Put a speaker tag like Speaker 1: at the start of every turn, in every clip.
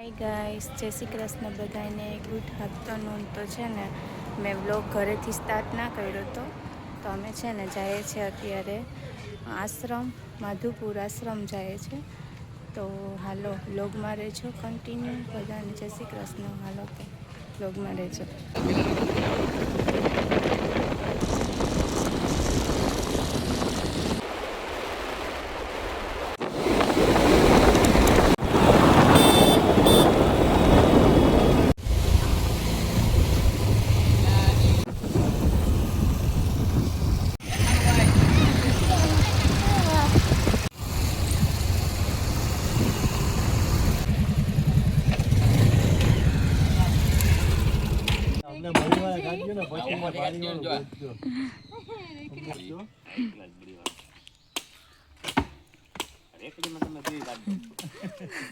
Speaker 1: Hi guys, જય શ્રી કૃષ્ણ બધાને. Good afternoon. તો છે ને મેં વ્લોગ ઘરેથી સ્ટાર્ટ ના કર્યો તો અમે છે ને જઈએ છીએ અત્યારે આશ્રમ, માધુપુર આશ્રમ જઈએ છે. તો હાલો વ્લોગમાં રહેજો કન્ટિન્યુ. બધાને જય શ્રી કૃષ્ણ. હાલો તો વ્લોગમાં રહેજો.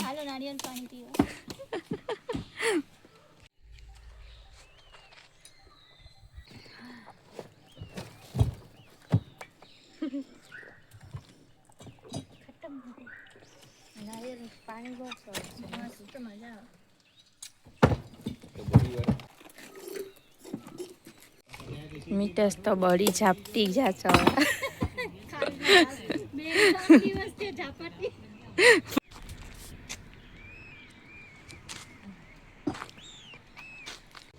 Speaker 2: હાલો નારિયેળ પાણી પીવા.
Speaker 1: નારિયેળ પાણી બહુ સરસ છે,
Speaker 2: મસ્ત મજા આવે.
Speaker 1: મીટસ તો બળી ઝાપટી જા છો.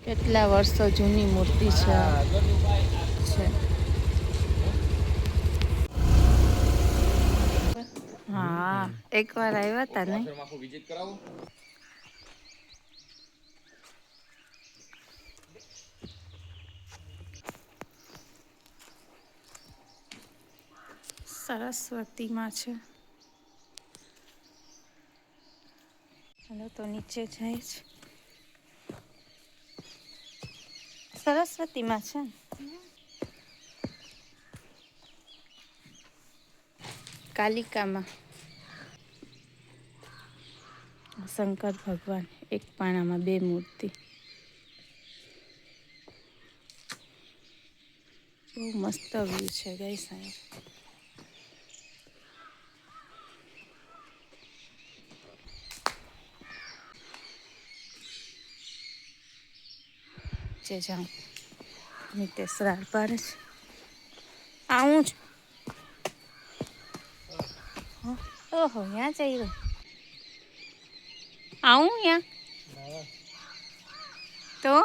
Speaker 1: કેટલા વર્ષો જૂની મૂર્તિ છે. હા, એકવાર આવ્યા હતા ને. સરસ્વતીમાં છે. હાલો તો નીચે જાય છે. સરસ્વતીમાં છે. કાલિકામાં શંકર ભગવાન એક પાણામાં બે મૂર્તિ. બહુ મસ્ત વ્યૂ છે ગાઈસ. જે જાઉં નીતેશ રાડ પાડે છે. આવું જ. ઓહો, ત્યાં જઈ રહ્યો. આવું ત્યાં તો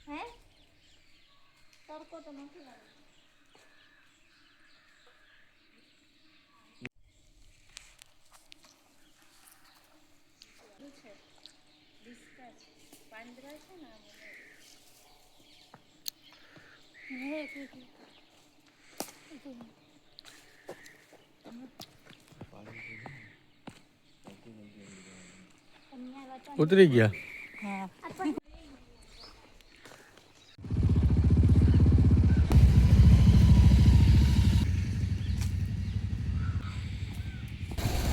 Speaker 2: હે તડકો તો નથી લાગ્યો.
Speaker 1: પાંદડા છે ને
Speaker 3: ઉતરી ગયા.
Speaker 1: હા.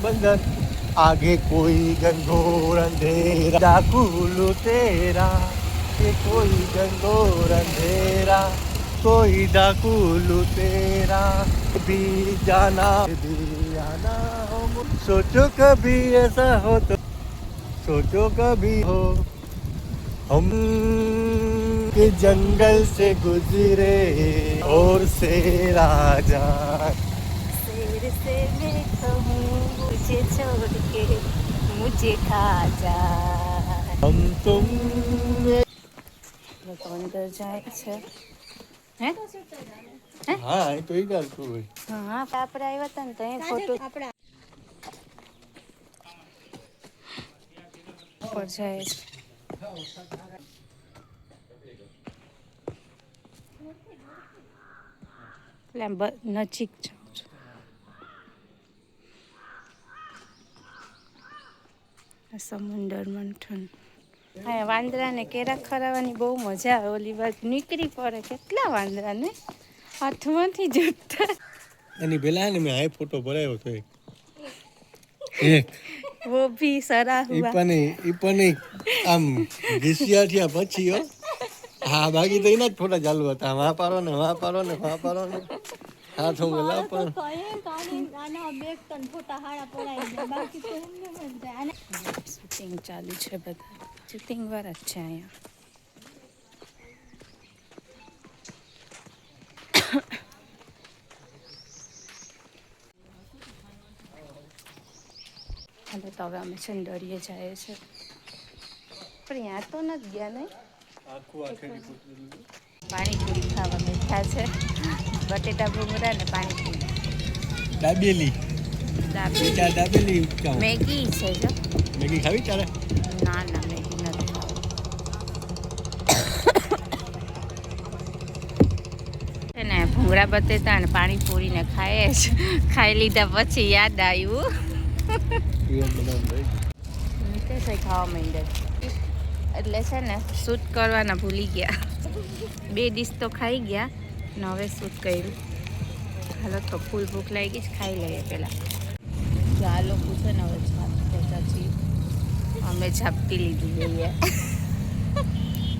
Speaker 3: बंदर आगे कोई घनघोर अंधेरा डाकू तेरा, ये कोई घनघोर अंधेरा, कोई डाकू तेरा भी जाना भी आना हो. सोचो कभी ऐसा हो तो सोचो कभी हो हम के जंगल से गुजरे और से राजा.
Speaker 1: शेर से मैं कहूँ मुझे छोड़ के मुझे खा जा.
Speaker 3: हम तुम
Speaker 1: લોકો અંદર જાય છે. હે
Speaker 3: હા એ તો એ ચાલતું હોય.
Speaker 1: હા, આપણે આવ્યા હતા ને તો એ ફોટો પર જાય છે. એટલે આમ નજીક જાઉં છું. સમુંદર મંથન. હા, વાંદરાને કેરા ખરાવાની બહુ મજા આવે. ઓલી બાજુ નીકળી પડે કેટલા વાંદરા ને હાથમાંથી જતા.
Speaker 3: એની પહેલા ને મેં આ ફોટો ભરાયો હતો એક
Speaker 1: वो भी सरा
Speaker 3: ઈ
Speaker 1: हुआ
Speaker 3: પણ આમ ઘીસિયા થયા પછી હો હા બાકી તો એના જ ફોટા ચાલુ હતા વાં પારો ને હાથ હું ગયેલા પણ
Speaker 1: શૂટિંગ ચાલુ છે બધા શૂટિંગ વાળા જ છે અહીંયા હાલો તો હવે અમે છે ને દરિયે જઈએ છે પણ ત્યાં તો નથી ગયા નહીં પાણીપુરી ખાવા બેઠા છે બટેટા ભૂંગળા ને પાણીપુરી
Speaker 3: દાબેલી દાબેલી
Speaker 1: મેગી છે જો
Speaker 3: મેગી ખાવી ચાલે
Speaker 1: ના ના મેગી નથી છે ને ભૂંગળા બટેટા અને પાણીપુરી ને ખાઈએ જ ખાઈ લીધા પછી યાદ આવ્યું તે ખાવા માંડે એટલે છે ને શૂટ કરવાના ભૂલી ગયા 2 ડીશ તો ખાઈ ગયા ને હવે શૂટ કર્યું હાલો તો ફૂલ ભૂખ લાગી જ ખાઈ લઈએ પહેલાં જો આ લોકો છે ને હવે છાપતા છીએ અમે છાપતી લીધી લઈએ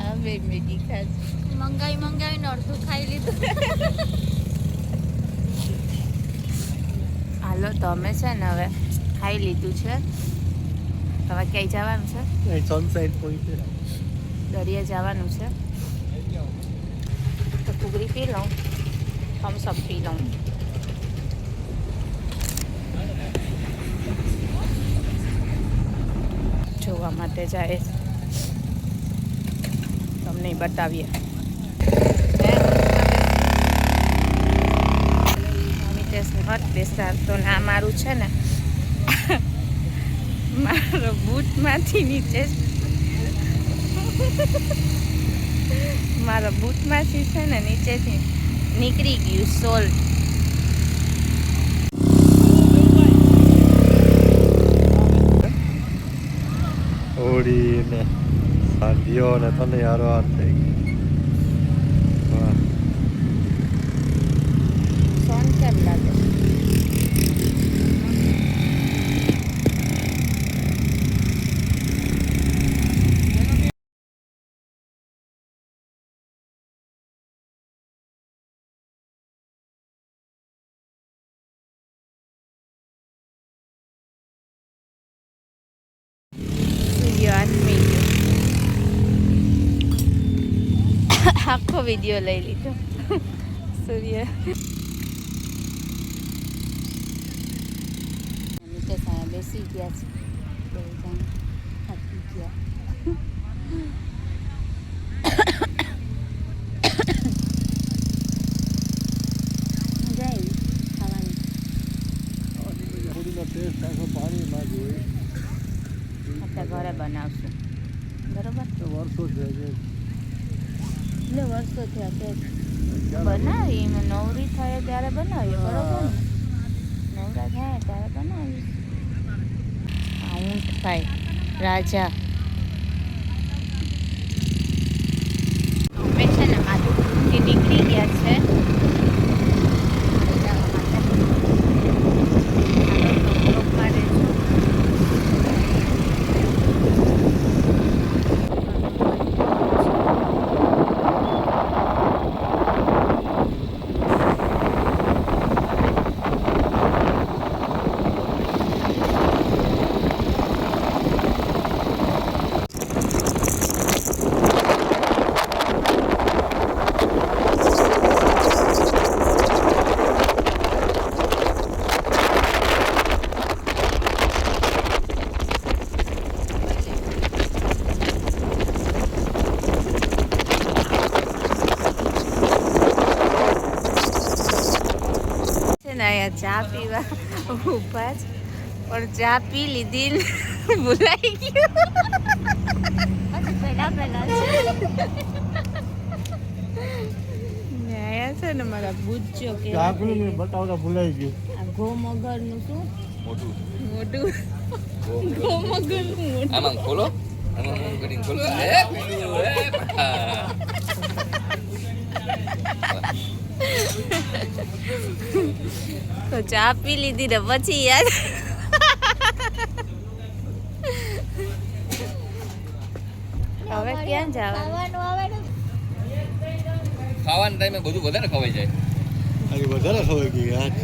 Speaker 1: હવે મેગી ખાધી
Speaker 2: મંગાવીને અડધું ખાઈ લીધું.
Speaker 1: હાલો તો અમે છે ને હવે ખાઈ લીધું છે હવે ક્યાંય જવાનું છે
Speaker 3: સનસાઇડ પોઈન્ટ
Speaker 1: દરિયા જવાનું છે તો કુગરી પી લઉં થમ્સઅપ પી લઉં જોવા માટે જાય તમને બતાવીએ મિતેશને હટ બેસાડ તો ના મારું છે ને મારો બૂટમાંથી નીચે મારા બૂટમાંથી છે ને નીચેથી નીકળી ગયું સોલ્ટ
Speaker 3: ઓડી ને સાંધિયો ને તને યારો હાથ થઈ વાહ
Speaker 1: સોન કેમ લાગે આખો વિડીયો લઈ લીધો સૂર્ય નીચે સાયા બેસી ગયા છે બે જણ થાકી ગયા મજા આવી ખાવાની
Speaker 3: ઓડીનો ટેસ્ટ આખો પાણીમાં જ હોય
Speaker 1: આપણે ઘરે બનાવશું બરોબર
Speaker 3: તો વર્ષો છે
Speaker 1: એટલે વર્ષો થયા તે બનાવી એમાં નવરી થાય ત્યારે બનાવીએ બરોબર ને નવરા થાય ત્યારે બનાવીએ આ ઊંટ ભાઈ રાજા અમે છે ને માધુપુરથી નીકળી ગયા છે જવા માટે બ્લોકમાં રહેજો અહીંયા ચા પીવા ઊભા જ પણ ચા પી લીધી ને ભૂલાઈ ગયું
Speaker 2: પહેલા
Speaker 1: ને આયા છે ને મારા બુચ્ચો કે
Speaker 3: આપણું મેં બતાવતા ભૂલાઈ ગયું
Speaker 1: આ ગોમગરનું શું
Speaker 4: મોટું
Speaker 1: મોટું ગોમગરનું મોટું
Speaker 4: આમાં ખોલો આમાં કટિંગ ખોલો
Speaker 1: તો ચા પી લીધી ને પછી યાર હવે ક્યાં જવાનું
Speaker 2: ખાવાનું આવે ને
Speaker 4: ખાવાના ટાઈમે બધું વધારે ખવાઈ જાય
Speaker 3: આજે વધારે ખવાઈ ગયું આજ